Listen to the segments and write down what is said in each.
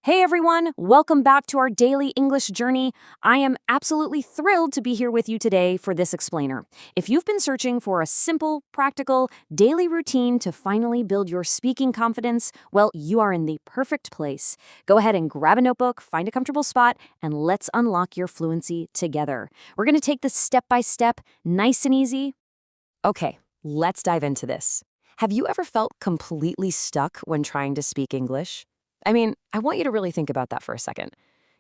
Hey everyone, welcome back to our daily English journey. I am absolutely thrilled to be here with you today for this explainer. If you've been searching for a simple, practical, daily routine to finally build your speaking confidence, well, you are in the perfect place. Go ahead and grab a notebook, find a comfortable spot, and let's unlock your fluency together. We're going to take this step by step, nice and easy. Okay, let's dive into this. Have you ever felt completely stuck when trying to speak English? I want you to really think about that for a second.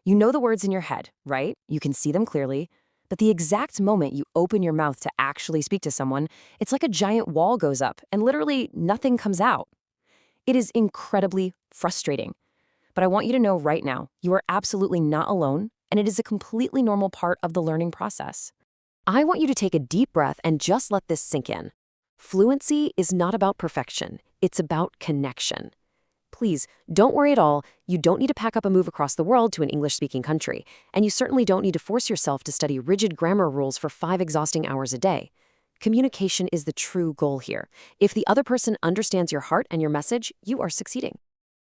You know the words in your head, right? You can see them clearly. But the exact moment you open your mouth to actually speak to someone, it's like a giant wall goes up and literally nothing comes out. It is incredibly frustrating. But I want you to know right now, you are absolutely not alone, and it is a completely normal part of the learning process. I want you to take a deep breath and just let this sink in. Fluency is not about perfection, it's about connection. Please, don't worry at all. You don't need to pack up and move across the world to an English-speaking country, and you certainly don't need to force yourself to study rigid grammar rules for 5 exhausting hours a day. Communication is the true goal here. If the other person understands your heart and your message, you are succeeding.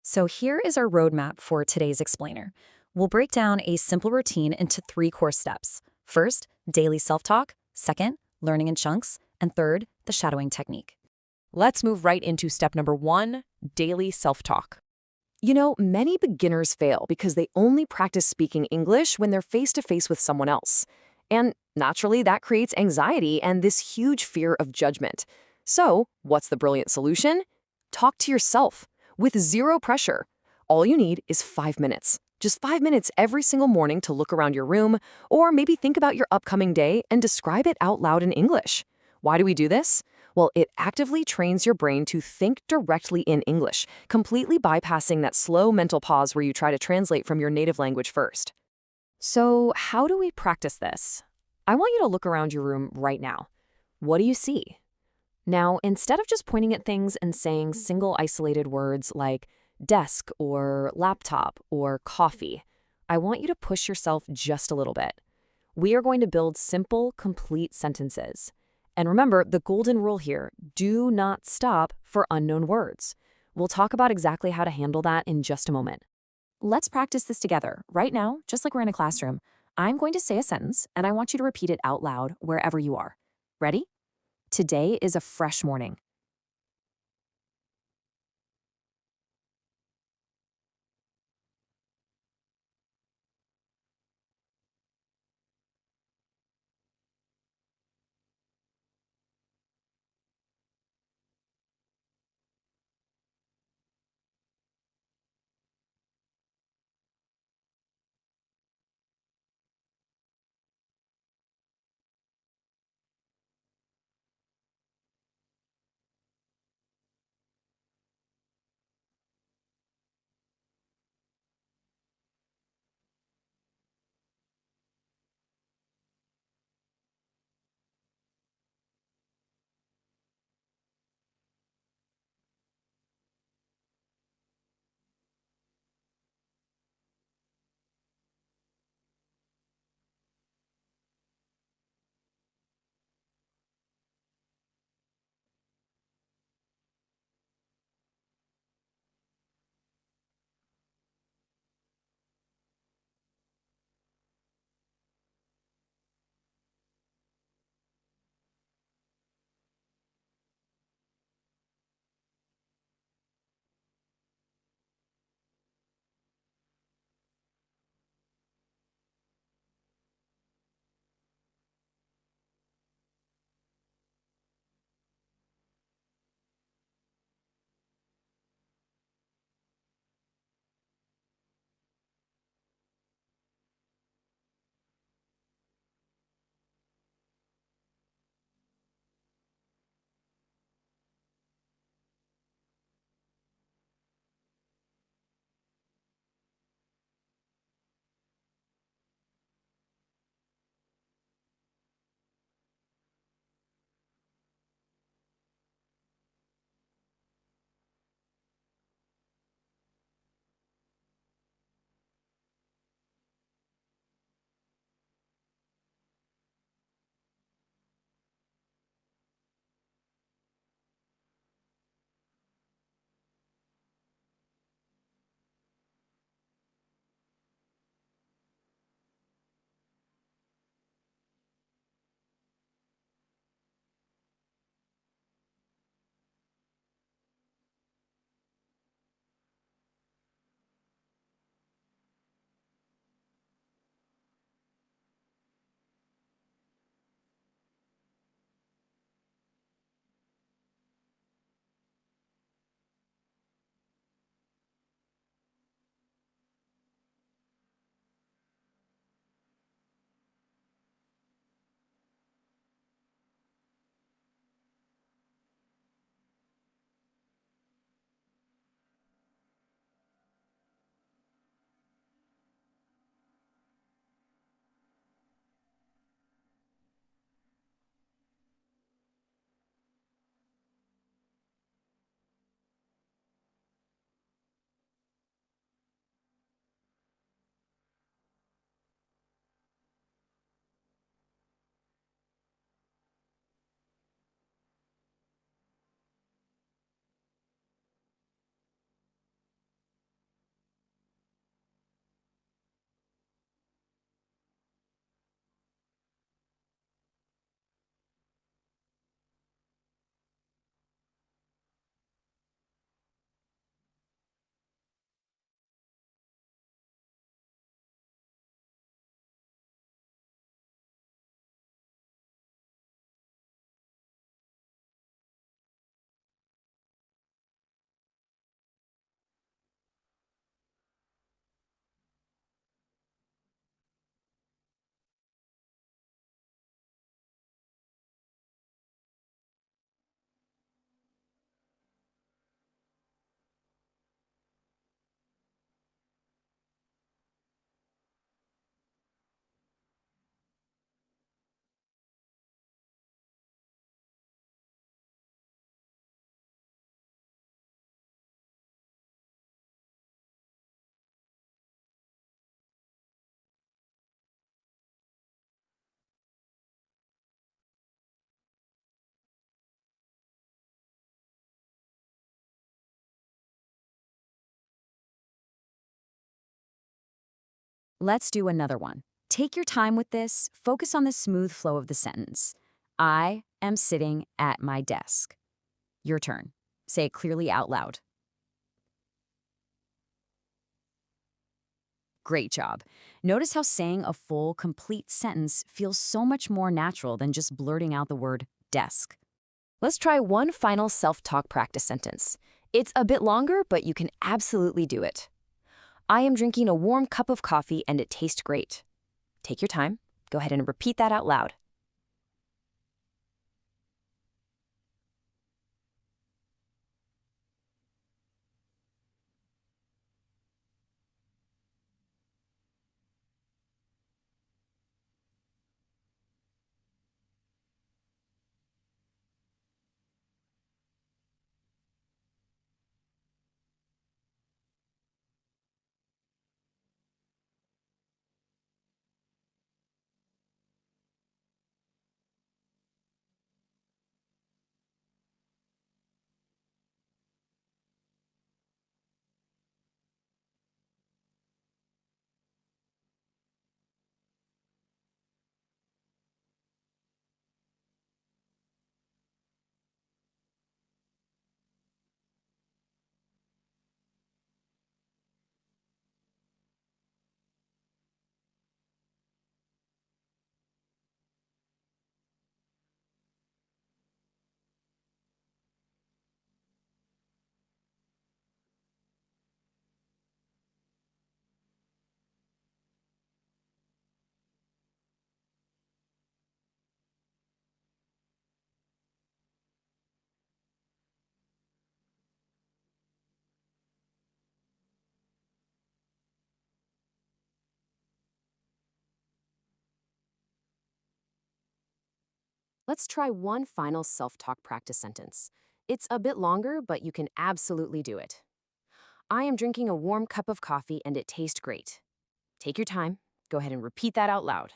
So here is our roadmap for today's explainer. We'll break down a simple routine into 3 core steps. First, daily self-talk. Second, learning in chunks. And third, the shadowing technique. Let's move right into step number 1, daily self-talk. You know, many beginners fail because they only practice speaking English when they're face-to-face with someone else. And naturally, that creates anxiety and this huge fear of judgment. So, what's the brilliant solution? Talk to yourself with zero pressure. All you need is 5 minutes. Just 5 minutes every single morning to look around your room, or maybe think about your upcoming day and describe it out loud in English. Why do we do this? Well, it actively trains your brain to think directly in English, completely bypassing that slow mental pause where you try to translate from your native language first. So, how do we practice this? I want you to look around your room right now. What do you see? Now, instead of just pointing at things and saying single isolated words like desk or laptop or coffee, I want you to push yourself just a little bit. We are going to build simple, complete sentences. And remember, the golden rule here, do not stop for unknown words. We'll talk about exactly how to handle that in just a moment. Let's practice this together, right now, just like we're in a classroom. I'm going to say a sentence, and I want you to repeat it out loud wherever you are. Ready? Today is a fresh morning. Let's do another one. Take your time with this. Focus on the smooth flow of the sentence. I am sitting at my desk. Your turn. Say it clearly out loud. Great job. Notice how saying a full, complete sentence feels so much more natural than just blurting out the word desk. Let's try one final self-talk practice sentence. It's a bit longer, but you can absolutely do it. I am drinking a warm cup of coffee and it tastes great. Take your time. Go ahead and repeat that out loud. Let's try one final self-talk practice sentence. It's a bit longer, but you can absolutely do it. I am drinking a warm cup of coffee and it tastes great. Take your time. Go ahead and repeat that out loud.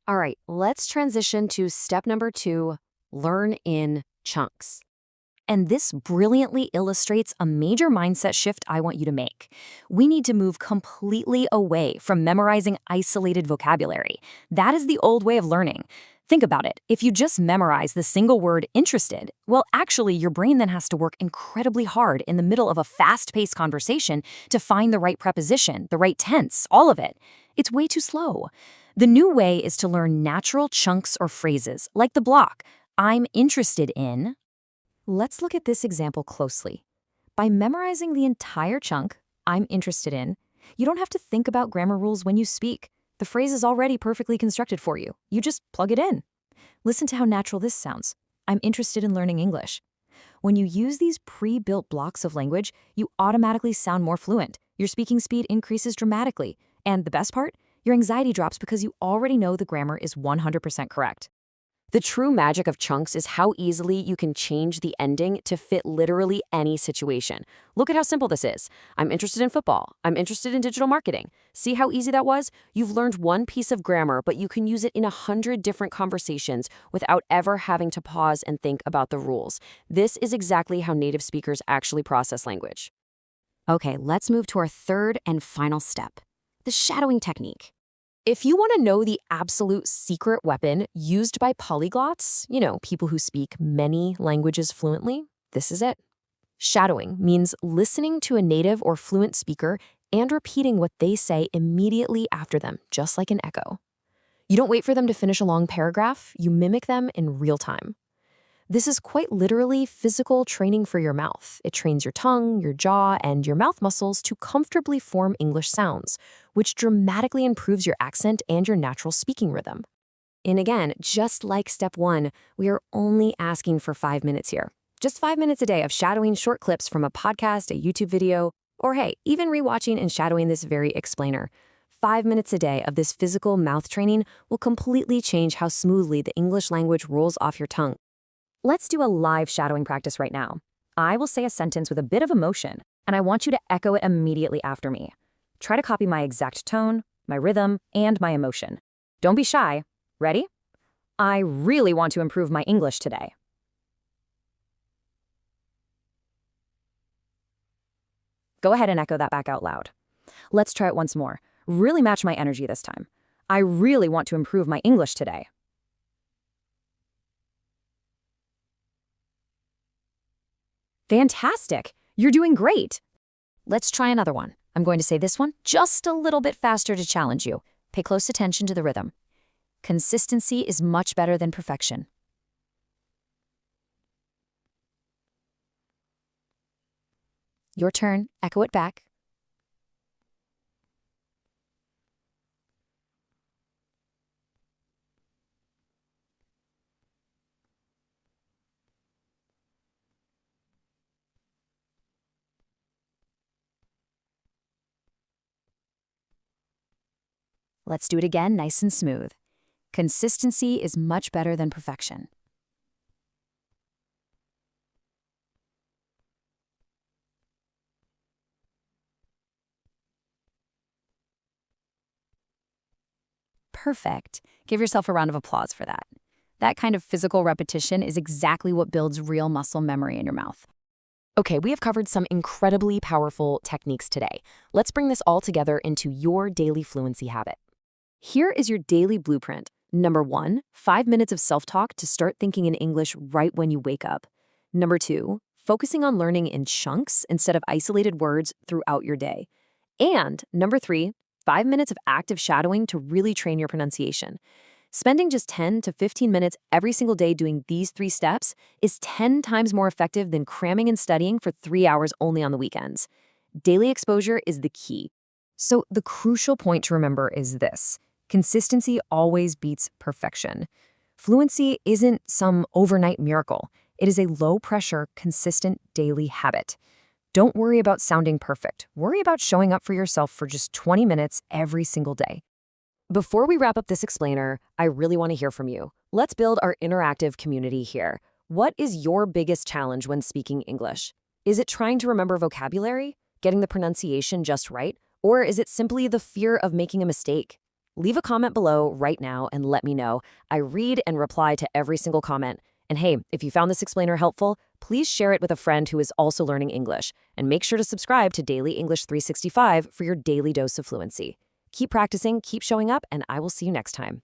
All right, let's transition to step number 2, learn in chunks. And this brilliantly illustrates a major mindset shift I want you to make. We need to move completely away from memorizing isolated vocabulary. That is the old way of learning. Think about it. If you just memorize the single word interested, well, actually, your brain then has to work incredibly hard in the middle of a fast-paced conversation to find the right preposition, the right tense, all of it. It's way too slow. The new way is to learn natural chunks or phrases, like the block, I'm interested in. Let's look at this example closely. By memorizing the entire chunk, I'm interested in, you don't have to think about grammar rules when you speak. The phrase is already perfectly constructed for you. You just plug it in. Listen to how natural this sounds. I'm interested in learning English. When you use these pre-built blocks of language, you automatically sound more fluent. Your speaking speed increases dramatically. And the best part? Your anxiety drops because you already know the grammar is 100% correct. The true magic of chunks is how easily you can change the ending to fit literally any situation. Look at how simple this is. I'm interested in football. I'm interested in digital marketing. See how easy that was? You've learned one piece of grammar, but you can use it in 100 different conversations without ever having to pause and think about the rules. This is exactly how native speakers actually process language. Okay, let's move to our third and final step, the shadowing technique. If you want to know the absolute secret weapon used by polyglots, people who speak many languages fluently, this is it. Shadowing means listening to a native or fluent speaker and repeating what they say immediately after them, just like an echo. You don't wait for them to finish a long paragraph, you mimic them in real time. This is quite literally physical training for your mouth. It trains your tongue, your jaw, and your mouth muscles to comfortably form English sounds, which dramatically improves your accent and your natural speaking rhythm. And again, just like step 1, we are only asking for 5 minutes here. Just 5 minutes a day of shadowing short clips from a podcast, a YouTube video, or hey, even rewatching and shadowing this very explainer. 5 minutes a day of this physical mouth training will completely change how smoothly the English language rolls off your tongue. Let's do a live shadowing practice right now. I will say a sentence with a bit of emotion, and I want you to echo it immediately after me. Try to copy my exact tone, my rhythm, and my emotion. Don't be shy. Ready? I really want to improve my English today. Go ahead and echo that back out loud. Let's try it once more. Really match my energy this time. I really want to improve my English today. Fantastic! You're doing great! Let's try another one. I'm going to say this one just a little bit faster to challenge you. Pay close attention to the rhythm. Consistency is much better than perfection. Your turn. Echo it back. Let's do it again, nice and smooth. Consistency is much better than perfection. Perfect. Give yourself a round of applause for that. That kind of physical repetition is exactly what builds real muscle memory in your mouth. Okay, we have covered some incredibly powerful techniques today. Let's bring this all together into your daily fluency habit. Here is your daily blueprint. Number 1, 5 minutes of self-talk to start thinking in English right when you wake up. Number 2, focusing on learning in chunks instead of isolated words throughout your day. And number 3, 5 minutes of active shadowing to really train your pronunciation. Spending just 10 to 15 minutes every single day doing these 3 steps is 10 times more effective than cramming and studying for 3 hours only on the weekends. Daily exposure is the key. So the crucial point to remember is this. Consistency always beats perfection. Fluency isn't some overnight miracle. It is a low-pressure, consistent daily habit. Don't worry about sounding perfect. Worry about showing up for yourself for just 20 minutes every single day. Before we wrap up this explainer, I really want to hear from you. Let's build our interactive community here. What is your biggest challenge when speaking English? Is it trying to remember vocabulary, getting the pronunciation just right, or is it simply the fear of making a mistake? Leave a comment below right now and let me know. I read and reply to every single comment. And hey, if you found this explainer helpful, please share it with a friend who is also learning English. And make sure to subscribe to Daily English 365 for your daily dose of fluency. Keep practicing, keep showing up, and I will see you next time.